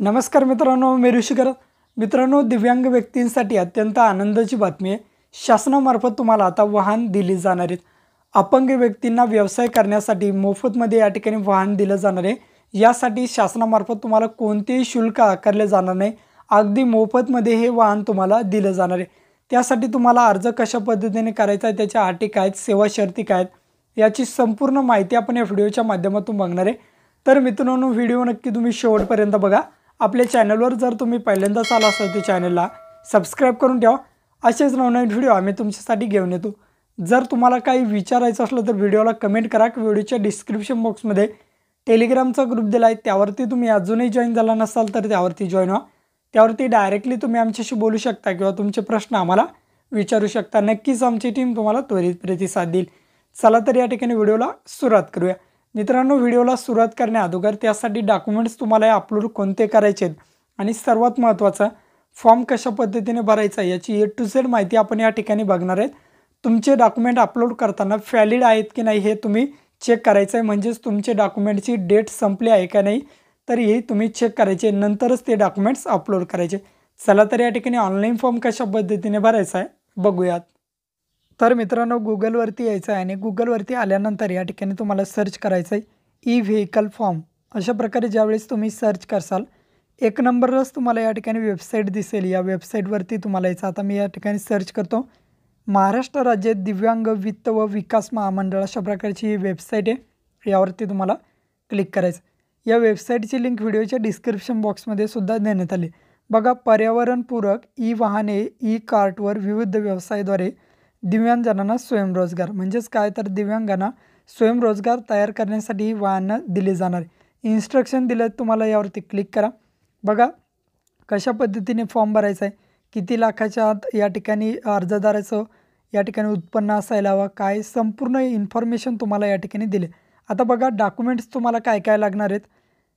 नमस्कार मित्रांनो, मी ऋषिकर. मित्रांनो, दिव्यांग व्यक्तींसाठी अत्यंत आनंदाची बातमी आहे. शासनामार्फत तुम्हाला आता वाहन दिले जाणार आहेत. अपंग व्यक्तींना व्यवसाय करण्यासाठी मोफतमध्ये या ठिकाणी वाहन दिलं जाणार आहे. यासाठी शासनामार्फत तुम्हाला कोणतेही शुल्क आकारले जाणार नाही. अगदी मोफतमध्ये हे वाहन तुम्हाला दिलं जाणार आहे. त्यासाठी तुम्हाला अर्ज कशा पद्धतीने करायचा आहे, त्याच्या अटी काय आहेत, सेवा शर्ती काय आहेत, याची संपूर्ण माहिती आपण या व्हिडिओच्या माध्यमातून बघणार आहे. तर मित्रांनो, व्हिडिओ नक्की तुम्ही शेवटपर्यंत बघा. आपल्या चॅनलवर जर तुम्ही पहिल्यांदाच आला असाल तर चॅनलला सबस्क्राईब करून ठेवा. असेच नवनवीन व्हिडिओ आम्ही तुमच्यासाठी घेऊन येतो. जर तुम्हाला काही विचारायचं असलं तर व्हिडिओला कमेंट करा. व्हिडिओच्या डिस्क्रिप्शन बॉक्समध्ये टेलिग्रामचा ग्रुप दिला आहे, त्यावरती तुम्ही अजूनही जॉईन झाला नसाल तर त्यावरती जॉईन व्हा. त्यावरती डायरेक्टली तुम्ही आमच्याशी बोलू शकता किंवा तुमचे प्रश्न आम्हाला विचारू शकता. नक्कीच आमची टीम तुम्हाला त्वरित प्रतिसाद देईल. चला तर या ठिकाणी व्हिडिओला सुरुवात करूया. मित्रांनो, व्हिडिओला सुरुवात करण्याअगोदर त्यासाठी डॉक्युमेंट्स तुम्हाला अपलोड कोणते करायचे आहेत आणि सर्वात महत्त्वाचं फॉर्म कशा पद्धतीने भरायचा याची A to Z माहिती आपण या ठिकाणी बघणार आहेत. तुमचे डॉक्युमेंट अपलोड करताना व्हॅलिड आहेत की नाही हे तुम्ही चेक करायचं आहे. म्हणजेच तुमचे डॉक्युमेंटची डेट संपली आहे का नाही तर हे तुम्ही चेक करायचे, नंतरच ते डॉक्युमेंट्स अपलोड करायचे. चला तर या ठिकाणी ऑनलाईन फॉर्म कशा पद्धतीने भरायचा आहे बघूयात. तर मित्रांनो, गुगलवरती यायचं आहे आणि गुगलवरती आल्यानंतर या ठिकाणी तुम्हाला सर्च करायचं आहे ई व्हेकल फॉर्म. अशा प्रकारे ज्यावेळेस तुम्ही सर्च करसाल एक नंबरच तुम्हाला या ठिकाणी वेबसाईट दिसेल. या वेबसाईटवरती तुम्हाला यायचं. आता मी या ठिकाणी सर्च करतो महाराष्ट्र राज्य दिव्यांग वित्त व विकास महामंडळ, अशा प्रकारची ही वेबसाईट आहे. यावरती तुम्हाला क्लिक करायचं. या वेबसाईटची लिंक व्हिडिओच्या डिस्क्रिप्शन बॉक्समध्ये सुद्धा देण्यात आली. बघा, पर्यावरणपूरक ई वाहने ई कार्टवर विविध व्यवसायाद्वारे दिव्यांगांना स्वयंरोजगार. म्हणजेच काय तर दिव्यांगांना स्वयंरोजगार तयार करण्यासाठी ही वाहनं दिली जाणार. इन्स्ट्रक्शन दिले आहेत तुम्हाला. यावरती क्लिक करा. बघा कशा पद्धतीने फॉर्म भरायचा आहे, किती लाखाच्या आत या ठिकाणी अर्जदाराचं या ठिकाणी उत्पन्न असायला हवं, काय संपूर्ण इन्फॉर्मेशन तुम्हाला या ठिकाणी दिले. आता बघा डॉक्युमेंट्स तुम्हाला काय काय लागणार आहेत.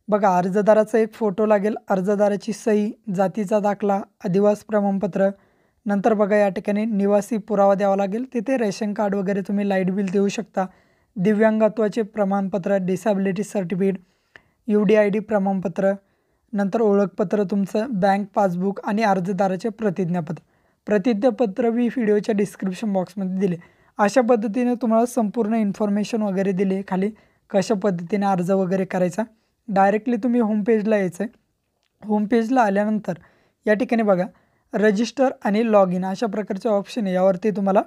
बघा, अर्जदाराचा एक फोटो लागेल, अर्जदाराची सही, जातीचा दाखला, अधिवास प्रमाणपत्र. नंतर बघा या ठिकाणी निवासी पुरावा द्यावा लागेल. तिथे रेशन कार्ड वगैरे तुम्ही लाईट बिल देऊ शकता. दिव्यांगत्वाचे प्रमाणपत्र, डिसॅबिलिटी सर्टिफिकेट, UDID प्रमाणपत्र, नंतर ओळखपत्र तुमचं, बँक पासबुक आणि अर्जदाराचे प्रतिज्ञापत्र. प्रतिज्ञापत्र मी व्हिडिओच्या डिस्क्रिप्शन बॉक्समध्ये दिले. अशा पद्धतीने तुम्हाला संपूर्ण इन्फॉर्मेशन वगैरे दिली. खाली कशा पद्धतीने अर्ज वगैरे करायचा. डायरेक्टली तुम्ही होम पेजला यायचं आहे. होम पेजला आल्यानंतर या ठिकाणी बघा रजिस्टर आणि लॉग इन अशा प्रकारचे ऑप्शन आहे. यावरती तुम्हाला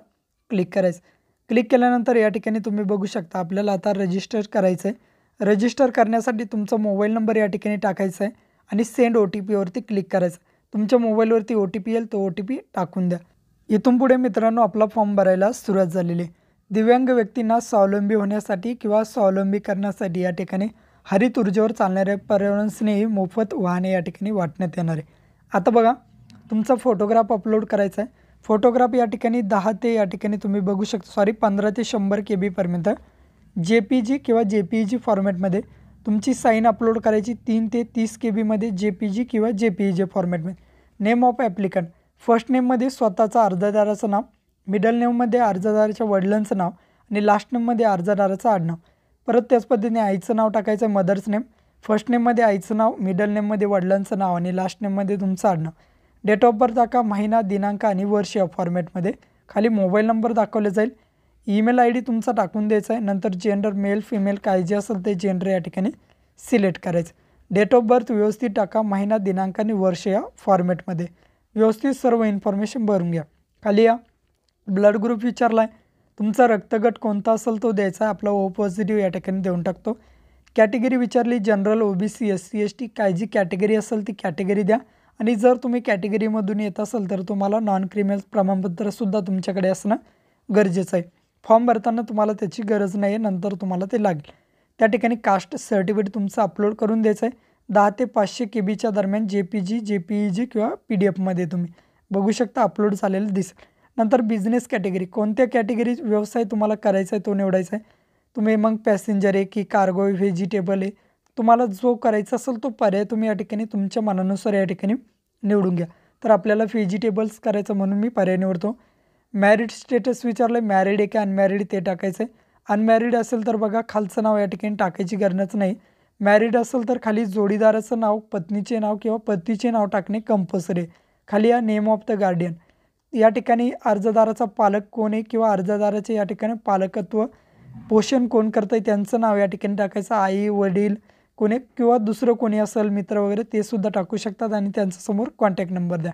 क्लिक करायचं. क्लिक केल्यानंतर या ठिकाणी तुम्ही बघू शकता आपल्याला आता रजिस्टर करायचं आहे. रजिस्टर करण्यासाठी तुमचा मोबाईल नंबर या ठिकाणी टाकायचा आहे आणि सेंड OTP वरती क्लिक करायचं. तुमच्या मोबाईलवरती OTP येईल, तो OTP टाकून द्या. इथून पुढे मित्रांनो आपला फॉर्म भरायला सुरुवात झालेली आहे. दिव्यांग व्यक्तींना स्वावलंबी होण्यासाठी किंवा स्वावलंबी करण्यासाठी या ठिकाणी हरित ऊर्जेवर चालणारे पर्यावरणस्नेही मोफत वाहने या ठिकाणी वाटण्यात येणार आहे. आता बघा तुमचा फोटोग्राफ अपलोड करायचा आहे. फोटोग्राफ या ठिकाणी 10 ते या ठिकाणी तुम्ही बघू शकता 15 ते 100 KB पर्यंत JPG किंवा JPEG फॉर्मॅटमध्ये तुमची साईन अपलोड करायची. 3 ते 30 KBमध्ये JPG किंवा JPEG फॉर्मॅटमध्ये. नेम ऑफ ॲप्लिकंट, फर्स्ट नेममध्ये स्वतःचं अर्जदाराचं नाव, मिडल नेममध्ये अर्जदाराच्या वडिलांचं नाव आणि लास्ट नेममध्ये अर्जदाराचं आडनाव. परत त्याच पद्धतीने आईचं नाव टाकायचं, मदर्स नेम. फर्स्ट नेममध्ये आईचं नाव, मिडल नेममध्ये वडिलांचं नाव आणि लास्ट नेममध्ये तुमचं आडनाव. डेट ऑफ बर्थ टाका, महिना, दिनांक आणि वर्ष या फॉर्मॅटमध्ये. खाली मोबाईल नंबर दाखवले जाईल. ईमेल ID तुमचा टाकून द्यायचा आहे. नंतर जेंडर मेल फिमेल काय जे असेल ते जेंडर या ठिकाणी सिलेक्ट करायचं. डेट ऑफ बर्थ व्यवस्थित टाका, महिना, दिनांक आणि वर्ष या फॉर्मॅटमध्ये. व्यवस्थित सर्व इन्फॉर्मेशन भरून घ्या. खाली या ब्लड ग्रुप विचारला आहे. तुमचा रक्तगट कोणता असेल तो द्यायचा. आपला O पॉझिटिव्ह या ठिकाणी देऊन टाकतो. कॅटेगरी विचारली, जनरल, OBC, SC ST काय जी कॅटेगरी असेल ती कॅटेगरी द्या. आणि जर तुम्ही कॅटेगरीमधून येत असाल तर तुम्हाला नॉन क्रिमिनल प्रमाणपत्रसुद्धा तुमच्याकडे असणं गरजेचं आहे. फॉर्म भरताना तुम्हाला त्याची गरज नाही आहे, नंतर तुम्हाला ते लागेल. त्या ठिकाणी कास्ट सर्टिफिकेट तुमचं अपलोड करून द्यायचं आहे. 10 ते 500 KBच्या दरम्यान JPG JPEG किंवा PDF तुम्ही बघू शकता अपलोड झालेलं दिसेल. नंतर बिझनेस कॅटेगरी, कोणत्या कॅटेगरी व्यवसाय तुम्हाला करायचा आहे तो निवडायचा आहे. तुम्ही मग पॅसेंजर आहे की कार्गो आहे, व्हेजिटेबल आहे, तुम्हाला जो करायचा असेल तो पर्याय तुम्ही या ठिकाणी तुमच्या मनानुसार या ठिकाणी निवडून घ्या. तर आपल्याला व्हेजिटेबल्स करायचं म्हणून मी पर्याय निवडतो. मॅरिड स्टेटस विचारलं आहे, मॅरिड आहे की अनमॅरिड ते टाकायचं आहे. अनमॅरिड असेल तर बघा खालचं नाव या ठिकाणी टाकायची गरजच नाही. मॅरिड असेल तर खाली जोडीदाराचं नाव, पत्नीचे नाव किंवा पतीचे नाव टाकणे कंपल्सरी आहे. खाली या नेम ऑफ द गार्डियन, या ठिकाणी अर्जदाराचा पालक कोण आहे किंवा अर्जदाराचे या ठिकाणी पालकत्व पोषण कोण करतं आहे त्यांचं नाव या ठिकाणी टाकायचं. आई, वडील कोणी किंवा दुसरं कोणी असेल मित्र वगैरे ते सुद्धा टाकू शकतात आणि त्यांच्यासमोर कॉन्टॅक्ट नंबर द्या.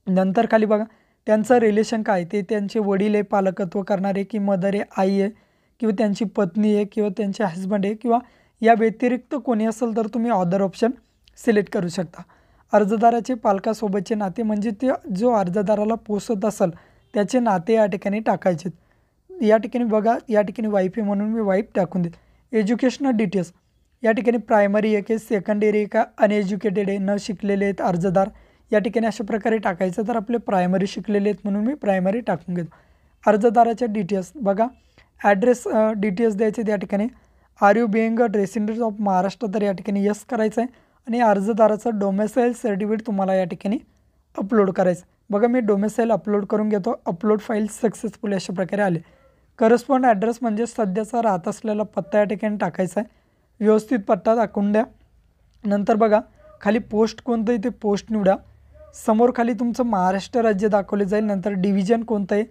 नंतर खाली बघा त्यांचं रिलेशन काय, ते त्यांचे वडील आहे पालकत्व करणारे की मदर आहे, आई आहे किंवा त्यांची पत्नी आहे किंवा त्यांचे हस्बंड आहे किंवा या व्यतिरिक्त कोणी असेल तर तुम्ही अदर ऑप्शन सिलेक्ट करू शकता. अर्जदाराचे पालकासोबतचे नाते म्हणजे ते जो अर्जदाराला पोसत असेल त्याचे नाते या ठिकाणी टाकायचे. या ठिकाणी बघा या ठिकाणी वाईफ आहे म्हणून मी वाईफ टाकून देत. एज्युकेशनल डिटेल्स या ठिकाणी प्रायमरी आहे की सेकंडरी आहे का अनएज्युकेटेड आहे, न शिकलेले आहेत अर्जदार, या ठिकाणी अशा प्रकारे टाकायचं. तर आपले प्रायमरी शिकलेले आहेत म्हणून मी प्रायमरी टाकून घेतो. अर्जदाराच्या डिटेल्स बघा, ॲड्रेस डिटेल्स द्यायचे त्या ठिकाणी. Are you being a resident of Maharashtra, तर या ठिकाणी यस करायचं आहे आणि अर्जदाराचं डोमेसाईल सर्टिफिकेट तुम्हाला या ठिकाणी अपलोड करायचं. बघा मी डोमेसाईल अपलोड करून घेतो. अपलोड फाईल सक्सेसफुल अशा प्रकारे आले. करस्पॉन्ड ॲड्रेस म्हणजे सध्याचा राहत असलेला पत्ता या ठिकाणी टाकायचा आहे. व्यवस्थित पत्ता टाकून द्या. नंतर बघा खाली पोस्ट कोणतं आहे ते पोस्ट निवडा. समोर खाली तुमचं महाराष्ट्र राज्य दाखवले जाईल. नंतर डिव्हिजन कोणतं आहे,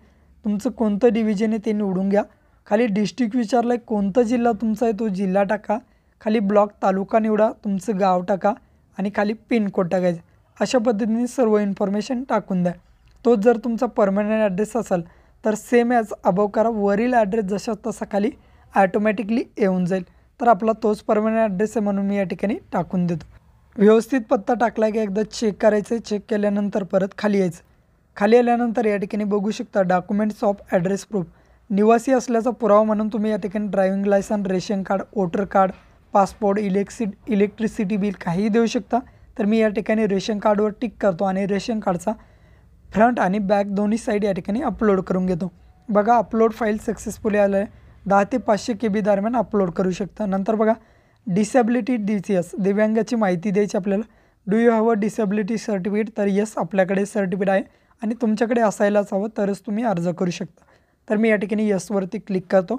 तुमचं कोणतं डिव्हिजन आहे ते निवडून घ्या. खाली डिस्ट्रिक्ट विचारलं आहे, कोणता जिल्हा तुमचा आहे तो जिल्हा टाका. खाली ब्लॉक तालुका निवडा, तुमचं गाव टाका आणि खाली पिनकोड टाकायचं. अशा पद्धतीने सर्व इन्फॉर्मेशन टाकून द्या. तोच जर तुमचा परमनंट ॲड्रेस असेल तर सेम ॲज अबव करा. वरील ॲड्रेस जसा तसा खाली ॲटोमॅटिकली येऊन जाईल. तर आपला तोच परमनंट ॲड्रेस आहे म्हणून मी या ठिकाणी टाकून देतो. व्यवस्थित पत्ता टाकला की एकदा चेक करायचं आहे. चेक केल्यानंतर परत खाली यायचं. खाली आल्यानंतर या ठिकाणी बघू शकता डॉक्युमेंट्स ऑफ ॲड्रेस प्रूफ. निवासी असल्याचा पुरावा म्हणून तुम्ही या ठिकाणी driving licence, ration card, voter card, passport, electricity bill काहीही देऊ शकता. तर मी या ठिकाणी रेशन कार्डवर टिक करतो आणि रेशन कार्डचा फ्रंट आणि बॅक दोन्ही साईड या ठिकाणी अपलोड करून घेतो. बघा अपलोड फाईल सक्सेसफुली आलं आहे. 10 ते 500 KB दरम्यान अपलोड करू शकता. नंतर बघा डिसेबिलिटी DCS, दिव्यांगाची माहिती द्यायची आपल्याला. Do you have a disability certificate, तर येस आपल्याकडे सर्टिफिकेट आहे आणि तुमच्याकडे असायलाच हवं तरच तुम्ही अर्ज करू शकता. तर मी या ठिकाणी येसवरती क्लिक करतो.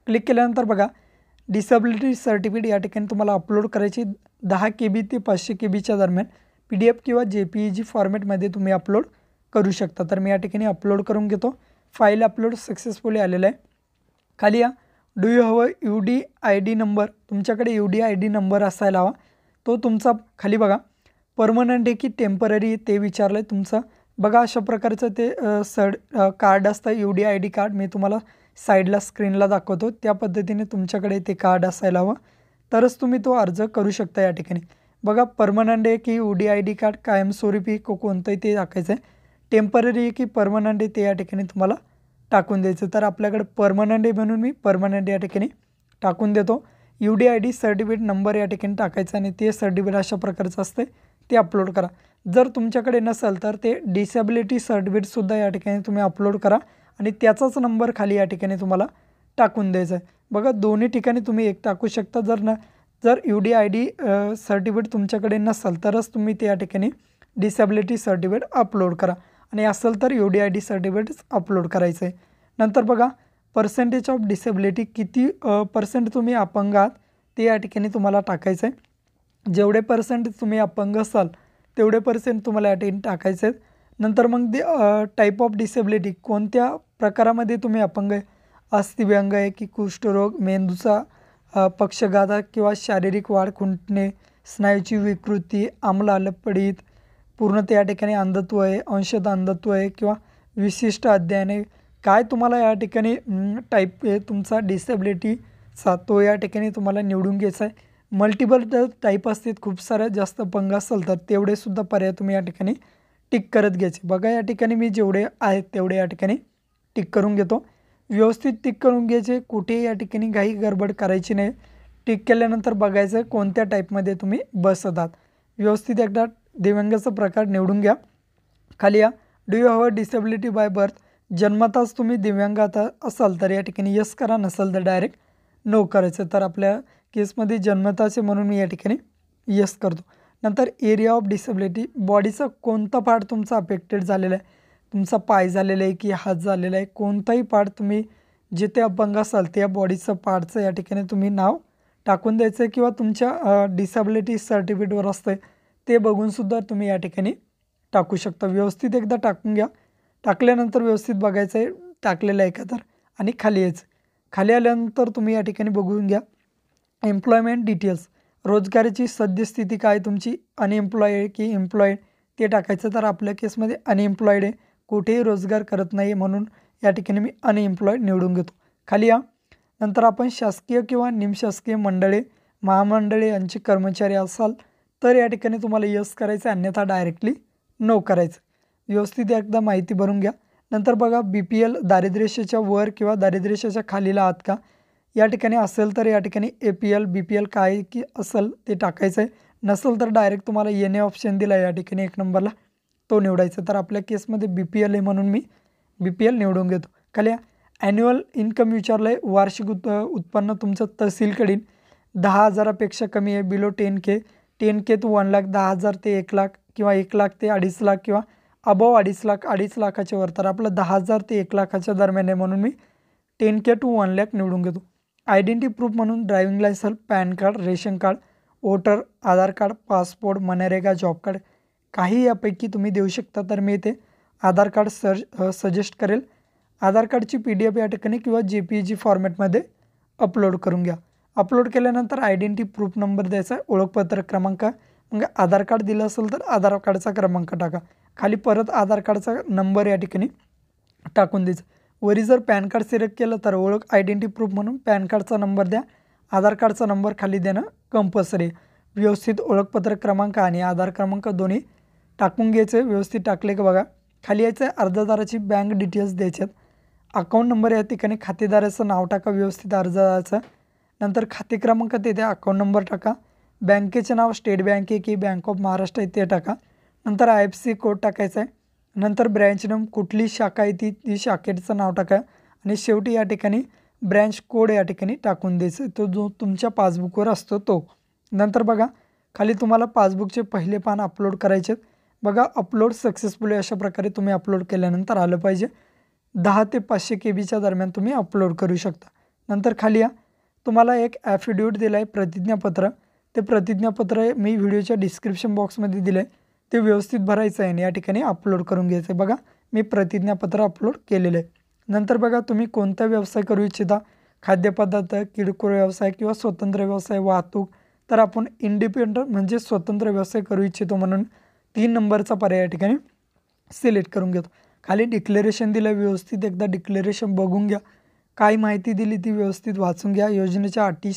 क्लिक केल्यानंतर बघा डिसेबिलिटी सर्टिफिकेट या ठिकाणी तुम्हाला अपलोड करायची. 10 KB ते 500 KBच्या दरम्यान PDF किंवा JPEG फॉर्मॅटमध्ये तुम्ही अपलोड करू शकता. तर मी या ठिकाणी अपलोड करून घेतो. फाईल अपलोड सक्सेसफुली आलेलं आहे. खाली या do you have a UDID number, तुमच्याकडे UDID नंबर असायला हवा. तो तुमचा खाली बघा परमनंट आहे की टेम्पररी ते विचारलं आहे तुमचं. बघा अशा प्रकारचं ते कार्ड असतं UDID कार्ड. मी तुम्हाला साईडला स्क्रीनला दाखवतो. त्या पद्धतीने तुमच्याकडे ते कार्ड असायला हवं तरच तुम्ही तो अर्ज करू शकता. या ठिकाणी बघा परमनंट आहे की UDID कार्ड कायमस्वरूपी कोणतंही ते टाकायचं आहे. टेम्पररी आहे की परमनंट आहे ते या ठिकाणी तुम्हाला टाकून द्यायचं. तर आपल्याकडे परमनंट आहे म्हणून मी परमनंट या ठिकाणी टाकून देतो. UDID सर्टिफिकेट नंबर या ठिकाणी टाकायचा आणि ते सर्टिफिकेट अशा प्रकारचं असतं ते अपलोड करा. जर तुमच्याकडे नसेल तर ते डिसेबिलिटी सर्टिफिकेटसुद्धा या ठिकाणी तुम्ही अपलोड करा आणि त्याचाच नंबर खाली या ठिकाणी तुम्हाला टाकून द्यायचा आहे. बघा दोन्ही ठिकाणी तुम्ही एक टाकू शकता. जर UDID सर्टिफिकेट तुमच्याकडे नसेल तरच तुम्ही ते या ठिकाणी डिसेबिलिटी सर्टिफिकेट अपलोड करा आणि असेल तर UDID सर्टिफिकेटच अपलोड करायचं आहे. नंतर बघा पर्सेंटेज ऑफ डिसेबिलिटी, किती पर्सेंट तुम्ही अपंग आहात ते या ठिकाणी तुम्हाला टाकायचं आहे. जेवढे पर्सेंट तुम्ही अपंग असाल तेवढे पर्सेंट तुम्हाला या ठिकाणी टाकायचे आहेत. नंतर मग टाईप ऑफ डिसेबिलिटी, कोणत्या प्रकारामध्ये तुम्ही अपंग आहे, अस्थिव्यंग आहे की कुष्ठरोग, मेंदूचा पक्षाघात किंवा शारीरिक वाढ खुंटणे, स्नायूची विकृती, आम्ल पडीत, पूर्णतः या ठिकाणी अंधत्व आहे, अंशतः अंधत्व आहे किंवा विशिष्ट अध्ययन आहे. काय तुम्हाला या ठिकाणी टाईप आहे तुमचा डिसेबिलिटीचा तो या ठिकाणी तुम्हाला निवडून घ्यायचा आहे. मल्टिपल टाईप असतात, खूप साऱ्या जास्त अपंग असेल तर तेवढेसुद्धा पर्याय तुम्ही या ठिकाणी टिक करत घ्यायचे. बघा या ठिकाणी मी जेवढे आहेत तेवढे या ठिकाणी टिक करून घेतो. व्यवस्थित टिक करून घ्यायचे, कुठेही या ठिकाणी घाई गडबड करायची नाही. टिक केल्यानंतर बघायचं कोणत्या टाईपमध्ये तुम्ही बसत आहात. व्यवस्थित एकदा दिव्यांगाचा प्रकार निवडून घ्या. खाली या do you have a disability by birth, जन्मताच तुम्ही दिव्यांग असाल तर या ठिकाणी यस करा, नसेल तर डायरेक्ट नो करायचं. तर आपल्या केसमध्ये जन्मताचे म्हणून मी या ठिकाणी यस करतो. नंतर एरिया ऑफ डिसेबिलिटी, बॉडीचा कोणता पार्ट तुमचा अफेक्टेड झालेला आहे, तुमचा पाय झालेला आहे की हात झालेला आहे, कोणताही पार्ट तुम्ही जिथे अपंग असाल त्या बॉडीचं पार्टचं या ठिकाणी तुम्ही नाव टाकून द्यायचं आहे किंवा तुमच्या डिसेबिलिटी सर्टिफिकेटवर असतं ते बघूनसुद्धा तुम्ही या ठिकाणी टाकू शकता. व्यवस्थित एकदा टाकून घ्या. टाकल्यानंतर व्यवस्थित बघायचं आहे टाकलेलं आहे का तर आणि खाली यायचं. खाली आल्यानंतर तुम्ही या ठिकाणी बघून घ्या एम्प्लॉयमेंट डिटेल्स, रोजगाराची सद्यस्थिती काय तुमची, अनएम्प्लॉयड आहे की एम्प्लॉयड ते टाकायचं. तर आपल्या केसमध्ये अनएम्प्लॉयड आहे, कुठेही रोजगार करत नाही म्हणून या ठिकाणी मी अनएम्प्लॉयड निवडून घेतो. खाली या. नंतर आपण शासकीय किंवा निमशासकीय मंडळे महामंडळे यांचे कर्मचारी असाल तर या ठिकाणी तुम्हाला यस करायचं, अन्यथा डायरेक्टली नो करायचं. व्यवस्थित एकदा माहिती भरून घ्या. नंतर बघा BPL दारिद्र्यरेषेच्या वर किंवा दारिद्र्यरेषेच्या खालील आहात का, या ठिकाणी असेल तर या ठिकाणी APL BPL काय की असेल ते टाकायचं आहे. नसेल तर डायरेक्ट तुम्हाला NA ऑप्शन दिला या ठिकाणी 1 नंबरला तो निवडायचा. तर आपल्या केसमध्ये BPL आहे म्हणून मी BPL निवडून घेतो. खाली ॲन्युअल इन्कम विचारलं आहे, वार्षिक उत्पन्न तुमचं तहसीलकडील 10,000पेक्षा कमी आहे, बिलो 10K 10K to 1,00,000 10,000 ते 1,00,000 किंवा 1,00,000 ते 2,50,000 किंवा अबव 2,50,000 2,50,000च्या वर. तर आपलं 10,000 ते 1,00,000च्या दरम्यान आहे म्हणून मी 10K to 1,00,000 निवडून घेतो. आयडेंटिटी प्रूफ म्हणून driving licence, PAN card, ration card, voter, Aadhaar card, passport, MNREGA, job card काही यापैकी तुम्ही देऊ शकता. तर मी इथे आधार कार्ड सजेस्ट करेल. आधार कार्डची PDF या ठिकाणी किंवा JPG फॉर्मॅटमध्ये अपलोड करून घ्या. अपलोड केल्यानंतर आयडेंटिटी प्रूफ नंबर द्यायचा, ओळखपत्र क्रमांक, मग आधार कार्ड दिलं असेल तर आधार कार्डचा क्रमांक टाका. खाली परत आधार कार्डचा नंबर या ठिकाणी टाकून द्यायचा. वरी जर पॅन कार्ड सिलेक्ट केलं तर ओळख आयडेंटिटी प्रूफ म्हणून पॅन कार्डचा नंबर द्या, आधार कार्डचा नंबर खाली देणं कंपल्सरी. व्यवस्थित ओळखपत्र क्रमांक आणि आधार क्रमांक दोन्ही टाकून घ्यायचे. व्यवस्थित टाकले का बघा खाली यायचं आहे. अर्जदाराची बँक डिटेल्स द्यायच्यात, अकाउंट नंबर या ठिकाणी खातेदाराचं नाव टाका व्यवस्थित अर्जदाराचं, नंतर खाते क्रमांक ते द्या, अकाउंट नंबर टाका, बँकेचे नाव स्टेट बँक आहे की बँक ऑफ महाराष्ट्र आहे ते टाका, नंतर IFSC कोड टाकायचा आहे, नंतर ब्रँच नेम कुठली शाखा आहे ती शाखेचं नाव टाका आणि शेवटी या ठिकाणी ब्रँच कोड या ठिकाणी टाकून द्यायचं, तो जो तुमच्या पासबुकवर असतो तो. नंतर बघा खाली तुम्हाला पासबुकचे पहिले पान अपलोड करायचे. बघा अपलोड सक्सेसफुली अशा प्रकारे तुम्ही अपलोड केल्यानंतर आलं पाहिजे. 10 ते 500 KB दरम्यान तुम्ही अपलोड करू शकता. नंतर खाली या. तुम्हाला एक ॲफिडेविट दिलं आहे प्रतिज्ञापत्र, ते प्रतिज्ञापत्र मी व्हिडिओच्या डिस्क्रिप्शन बॉक्समध्ये दिलं आहे, ते व्यवस्थित भरायचं आहे आणि या ठिकाणी अपलोड करून घ्यायचं आहे. बघा मी प्रतिज्ञापत्र अपलोड केलेलं आहे. नंतर बघा तुम्ही कोणता व्यवसाय करू इच्छिता, खाद्यपदार्थ, किरकोळ व्यवसाय किंवा स्वतंत्र व्यवसाय, वाहतूक, तर आपण इंडिपेंडंट म्हणजे स्वतंत्र व्यवसाय करू इच्छितो म्हणून 3 नंबरचा पर्याय या ठिकाणी सिलेक्ट करून घेतो. खाली डिक्लेरेशन दिलं आहे, व्यवस्थित एकदा डिक्लेरेशन बघून घ्या, काय माहिती दिली ती व्यवस्थित वाचून घ्या, योजनेच्या अटी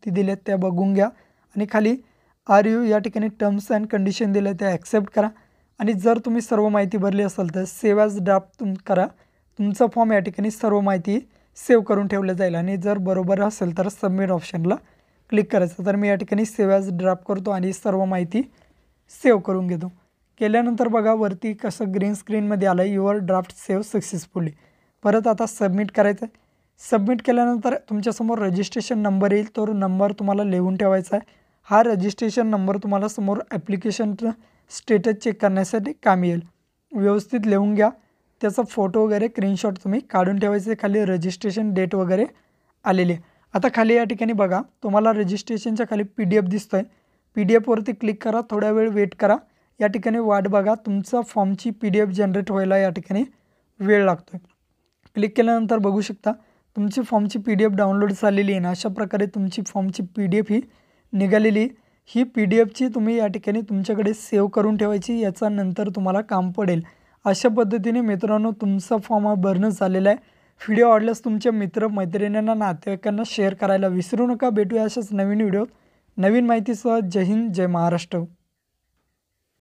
ती दिल्यात त्या बघून घ्या आणि खाली RU या ठिकाणी टर्म्स अँड कंडिशन दिल्या त्या ॲक्सेप्ट करा आणि जर तुम्ही सर्व माहिती भरली असेल तर सेव्ह ॲज ड्राफ्ट करा. तुमचा फॉर्म या ठिकाणी सर्व माहिती सेव्ह करून ठेवलं जाईल आणि जर बरोबर असेल तर सबमिट ऑप्शनला क्लिक करायचं. तर मी या ठिकाणी सेव्ह ॲज ड्राफ्ट करतो आणि सर्व माहिती सेव्ह करून घेतो. केल्यानंतर बघा वरती कसं ग्रीन स्क्रीनमध्ये आलं युअर ड्राफ्ट सेव्ह सक्सेसफुली. परत आता सबमिट करायचं आहे. सबमिट केल्यानंतर तुमच्यासमोर रजिस्ट्रेशन नंबर येईल, तो नंबर तुम्हाला लिहून ठेवायचा आहे. हा रजिस्ट्रेशन नंबर तुम्हाला समोर ॲप्लिकेशन स्टेटस चेक करण्यासाठी कामी येईल. व्यवस्थित लिहून घ्या, त्याचा फोटो वगैरे स्क्रीनशॉट तुम्ही काढून ठेवायचे. खाली रजिस्ट्रेशन डेट वगैरे आलेली आहे. आता खाली या ठिकाणी बघा तुम्हाला रजिस्ट्रेशनच्या खाली PDF दिसतो आहे, PDFवरती क्लिक करा, थोडा वेळ वेट करा. या ठिकाणी वाट बघा, तुमचा फॉर्मची PDF जनरेट व्हायला या ठिकाणी वेळ लागतो आहे. क्लिक केल्यानंतर बघू शकता तुमची फॉर्मची PDF डाउनलोड झालेली आहे ना, अशा प्रकारे तुमची फॉर्मची PDF ही निघालेली. ही PDFची तुम्ही या ठिकाणी तुमच्याकडे सेव्ह करून ठेवायची, याचा नंतर तुम्हाला काम पडेल. अशा पद्धतीने मित्रांनो तुमचा फॉर्म भरणं झालेला आहे. व्हिडिओ आवडल्यास तुमच्या मित्र मैत्रिणींना नातेवाईकांना शेअर करायला विसरू नका. भेटूया अशाच नवीन व्हिडिओत नवीन माहितीसह. जय हिंद, जय महाराष्ट्र.